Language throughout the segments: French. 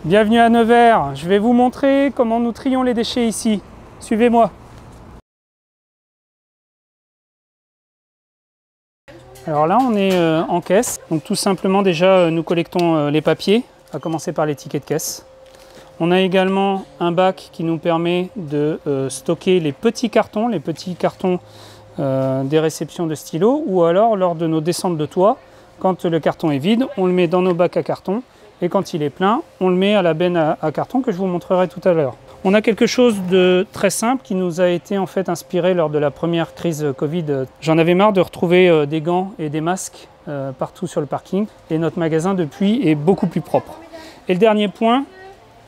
Bienvenue à Nevers, je vais vous montrer comment nous trions les déchets ici. Suivez-moi. Alors là on est en caisse, donc tout simplement déjà nous collectons les papiers, à commencer par les tickets de caisse. On a également un bac qui nous permet de stocker les petits cartons des réceptions de stylos, ou alors lors de nos descentes de toit, quand le carton est vide, on le met dans nos bacs à carton. Et quand il est plein, on le met à la benne à carton que je vous montrerai tout à l'heure. On a quelque chose de très simple qui nous a été en fait inspiré lors de la première crise Covid. J'en avais marre de retrouver des gants et des masques partout sur le parking. Et notre magasin depuis est beaucoup plus propre. Et le dernier point,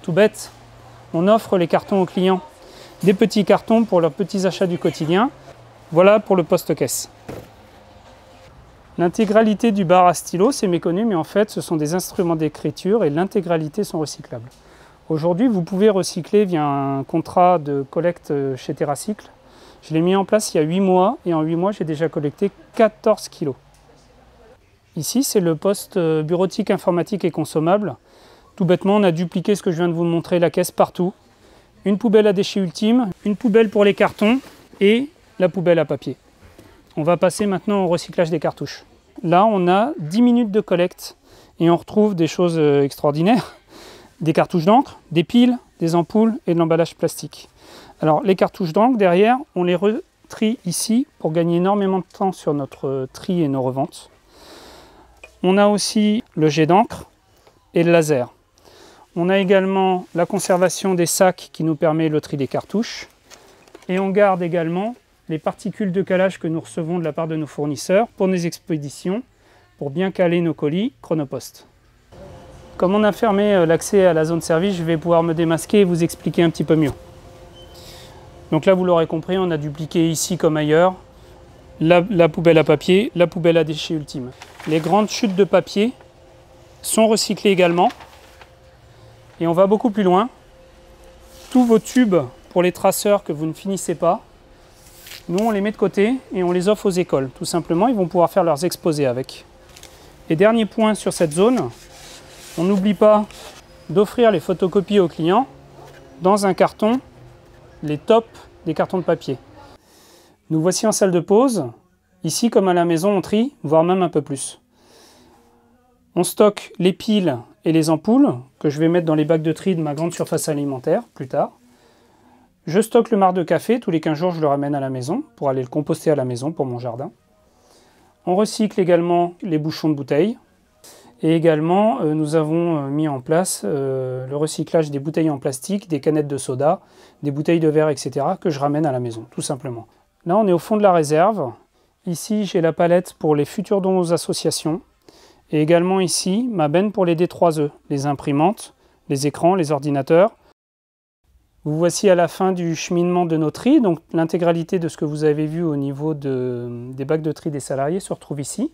tout bête, on offre les cartons aux clients. Des petits cartons pour leurs petits achats du quotidien. Voilà pour le poste-caisse. L'intégralité du bar à stylo, c'est méconnu, mais en fait, ce sont des instruments d'écriture et l'intégralité sont recyclables. Aujourd'hui, vous pouvez recycler via un contrat de collecte chez TerraCycle. Je l'ai mis en place il y a 8 mois et en 8 mois, j'ai déjà collecté 14 kilos. Ici, c'est le poste bureautique, informatique et consommable. Tout bêtement, on a dupliqué ce que je viens de vous montrer, la caisse partout. Une poubelle à déchets ultimes, une poubelle pour les cartons et la poubelle à papier. On va passer maintenant au recyclage des cartouches. Là, on a 10 minutes de collecte et on retrouve des choses extraordinaires. Des cartouches d'encre, des piles, des ampoules et de l'emballage plastique. Alors, les cartouches d'encre, derrière, on les retrie ici pour gagner énormément de temps sur notre tri et nos reventes. On a aussi le jet d'encre et le laser. On a également la conservation des sacs qui nous permet le tri des cartouches. Et on garde également les particules de calage que nous recevons de la part de nos fournisseurs pour nos expéditions, pour bien caler nos colis Chronopost. Comme on a fermé l'accès à la zone service, je vais pouvoir me démasquer et vous expliquer un petit peu mieux. Donc là, vous l'aurez compris, on a dupliqué ici comme ailleurs la poubelle à papier, la poubelle à déchets ultime. Les grandes chutes de papier sont recyclées également. Et on va beaucoup plus loin. Tous vos tubes pour les traceurs que vous ne finissez pas, nous, on les met de côté et on les offre aux écoles. Tout simplement, ils vont pouvoir faire leurs exposés avec. Et dernier point sur cette zone, on n'oublie pas d'offrir les photocopies aux clients dans un carton, les tops des cartons de papier. Nous voici en salle de pause. Ici, comme à la maison, on trie, voire même un peu plus. On stocke les piles et les ampoules que je vais mettre dans les bacs de tri de ma grande surface alimentaire plus tard. Je stocke le marc de café, tous les 15 jours je le ramène à la maison pour aller le composter à la maison pour mon jardin. On recycle également les bouchons de bouteilles. Et également, nous avons mis en place le recyclage des bouteilles en plastique, des canettes de soda, des bouteilles de verre, etc. que je ramène à la maison, tout simplement. Là, on est au fond de la réserve. Ici, j'ai la palette pour les futurs dons aux associations. Et également ici, ma benne pour les D3E, les imprimantes, les écrans, les ordinateurs. Vous voici à la fin du cheminement de nos tris, donc l'intégralité de ce que vous avez vu au niveau des bacs de tri des salariés se retrouve ici.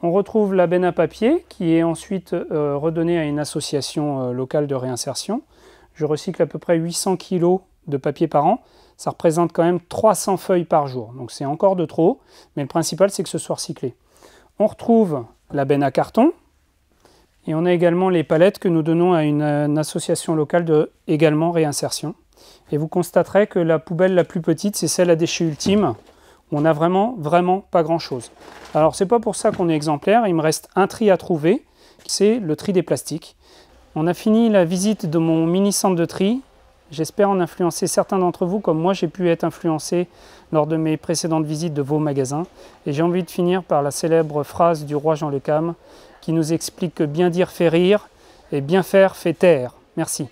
On retrouve la benne à papier qui est ensuite redonnée à une association locale de réinsertion. Je recycle à peu près 800 kg de papier par an, ça représente quand même 300 feuilles par jour, donc c'est encore de trop, mais le principal c'est que ce soit recyclé. On retrouve la benne à carton. Et on a également les palettes que nous donnons à une association locale de également réinsertion. Et vous constaterez que la poubelle la plus petite, c'est celle à déchets ultimes, où on n'a vraiment pas grand-chose. Alors c'est pas pour ça qu'on est exemplaire, il me reste un tri à trouver, c'est le tri des plastiques. On a fini la visite de mon mini centre de tri. J'espère en influencer certains d'entre vous, comme moi j'ai pu être influencé lors de mes précédentes visites de vos magasins. Et j'ai envie de finir par la célèbre phrase du roi Jean Le Cam, qui nous explique que bien dire fait rire et bien faire fait taire. Merci.